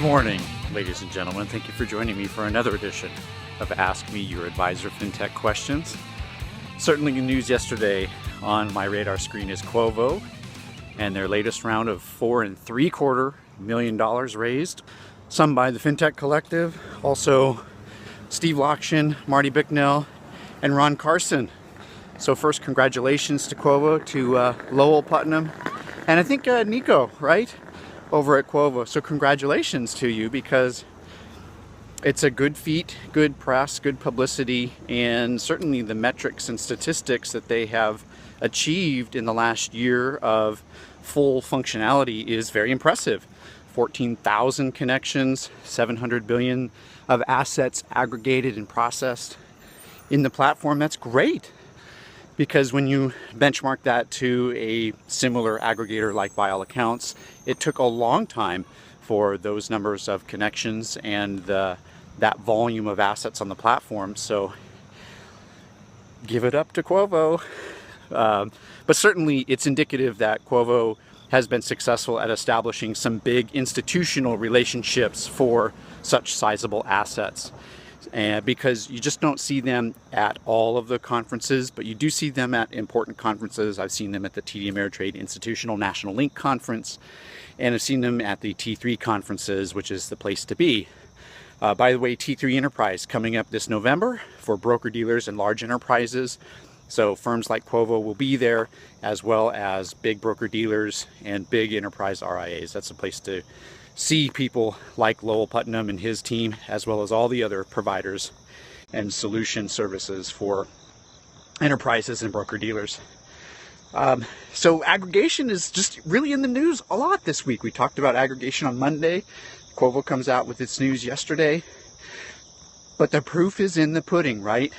morning, ladies and gentlemen. Thank you for joining me for another edition of Ask Me Your Advisor FinTech Questions. Certainly the news yesterday on my radar screen is Quovo and their latest round of $4.75 million raised, some by the FinTech Collective, also Steve Lockshin, Marty Bicknell, and Ron Carson. So first, congratulations to Quovo, to Lowell Putnam, and I think Nico, right, over at Quovo. So congratulations to you, because it's a good feat, good press, good publicity, and certainly the metrics and statistics that they have achieved in the last year of full functionality is very impressive. 14,000 connections, 700 billion of assets aggregated and processed in the platform. That's great, because when you benchmark that to a similar aggregator like By All Accounts, it took a long time for those numbers of connections and that volume of assets on the platform. So give it up to Quovo. But certainly it's indicative that Quovo has been successful at establishing some big institutional relationships for such sizable assets. And because you just don't see them at all of the conferences, but you do see them at important conferences. I've seen them at the TD Ameritrade Institutional National Link Conference, and I've seen them at the T3 conferences, which is the place to be. By the way, T3 Enterprise coming up this November for broker-dealers and large enterprises. So firms like Quovo will be there, as well as big broker-dealers and big enterprise RIAs. That's a place to see people like Lowell Putnam and his team, as well as all the other providers and solution services for enterprises and broker-dealers. So aggregation is just really in the news a lot this week. We talked about aggregation on Monday. Quovo comes out with its news yesterday. But the proof is in the pudding, right?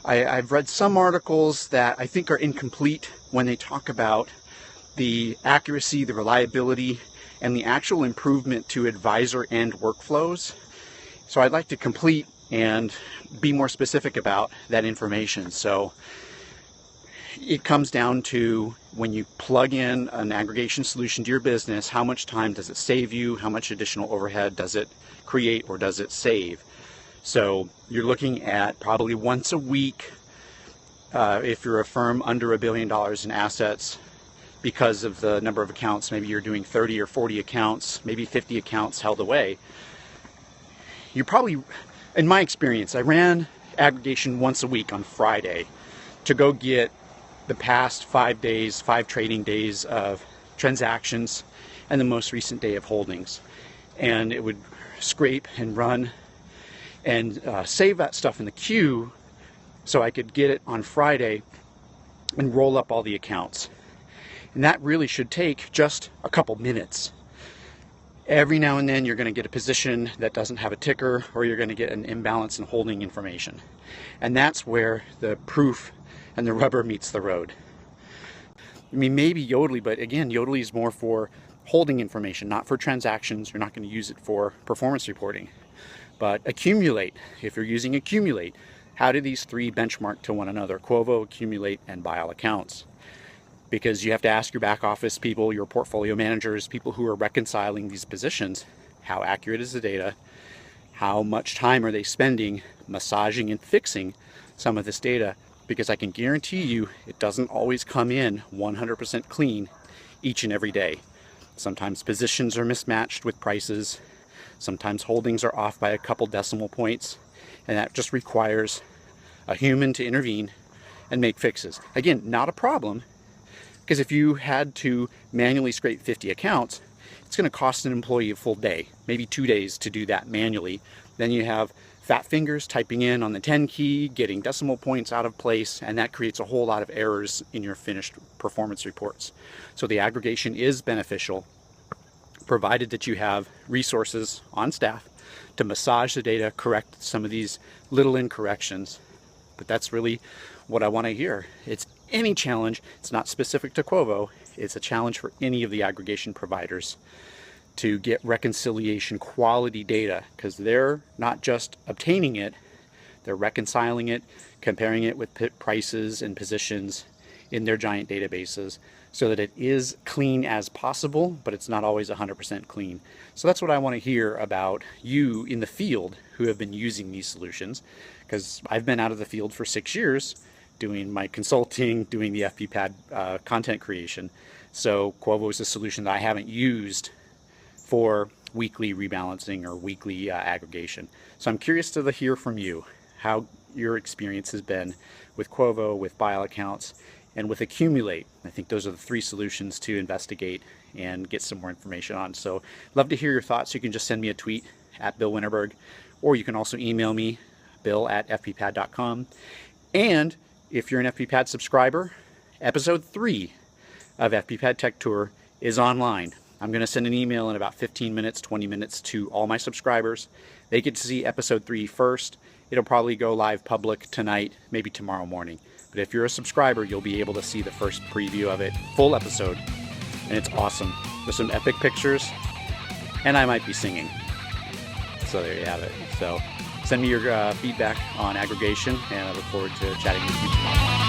I've read some articles that I think are incomplete when they talk about the accuracy, the reliability, and the actual improvement to advisor end workflows. So I'd like to complete and be more specific about that information. So it comes down to, when you plug in an aggregation solution to your business, how much time does it save you? How much additional overhead does it create or does it save? So you're looking at probably once a week, if you're a firm under $1 billion in assets, because of the number of accounts. Maybe you're doing 30 or 40 accounts, maybe 50 accounts held away. You probably, in my experience, I ran aggregation once a week on Friday to go get the past 5 days, 5 trading days of transactions and the most recent day of holdings. And it would scrape and run and save that stuff in the queue so I could get it on Friday and roll up all the accounts. And that really should take just a couple minutes. Every now and then you're going to get a position that doesn't have a ticker, or you're going to get an imbalance in holding information. And that's where the proof and the rubber meets the road. I mean, maybe Yodlee, but again, Yodlee is more for holding information, not for transactions. You're not going to use it for performance reporting. But Accumulate, if you're using Accumulate, how do these three benchmark to one another? Quovo, Accumulate, and By All Accounts. Because you have to ask your back office people, your portfolio managers, people who are reconciling these positions, how accurate is the data? How much time are they spending massaging and fixing some of this data? Because I can guarantee you it doesn't always come in 100% clean each and every day. Sometimes positions are mismatched with prices. Sometimes holdings are off by a couple decimal points. And that just requires a human to intervene and make fixes. Again, not a problem. Because if you had to manually scrape 50 accounts, it's going to cost an employee a full day, maybe 2 days to do that manually. Then you have fat fingers typing in on the 10 key, getting decimal points out of place, and that creates a whole lot of errors in your finished performance reports. So the aggregation is beneficial, provided that you have resources on staff to massage the data, correct some of these little incorrections. But that's really what I want to hear. It's any challenge. It's not specific to Quovo. It's a challenge for any of the aggregation providers to get reconciliation quality data, because they're not just obtaining it, they're reconciling it, comparing it with prices and positions, in their giant databases so that it is clean as possible, but it's not always 100% clean. So that's what I want to hear about you in the field who have been using these solutions, because I've been out of the field for 6 years doing my consulting, doing the FPPad content creation. So Quovo is a solution that I haven't used for weekly rebalancing or weekly aggregation. So I'm curious to hear from you how your experience has been with Quovo, with Bile accounts, and with Accumulate. I think those are the 3 solutions to investigate and get some more information on. So love to hear your thoughts. You can just send me a tweet at Bill Winterberg, or you can also email me, bill@fppad.com. And if you're an FPPad subscriber, episode 3 of FPPad Tech Tour is online. I'm going to send an email in about 15 minutes, 20 minutes to all my subscribers. They get to see episode 3 first. It'll probably go live public tonight, maybe tomorrow morning. But if you're a subscriber, you'll be able to see the first preview of it, full episode. And it's awesome. There's some epic pictures, and I might be singing. So there you have it. So send me your feedback on aggregation, and I look forward to chatting with you tomorrow.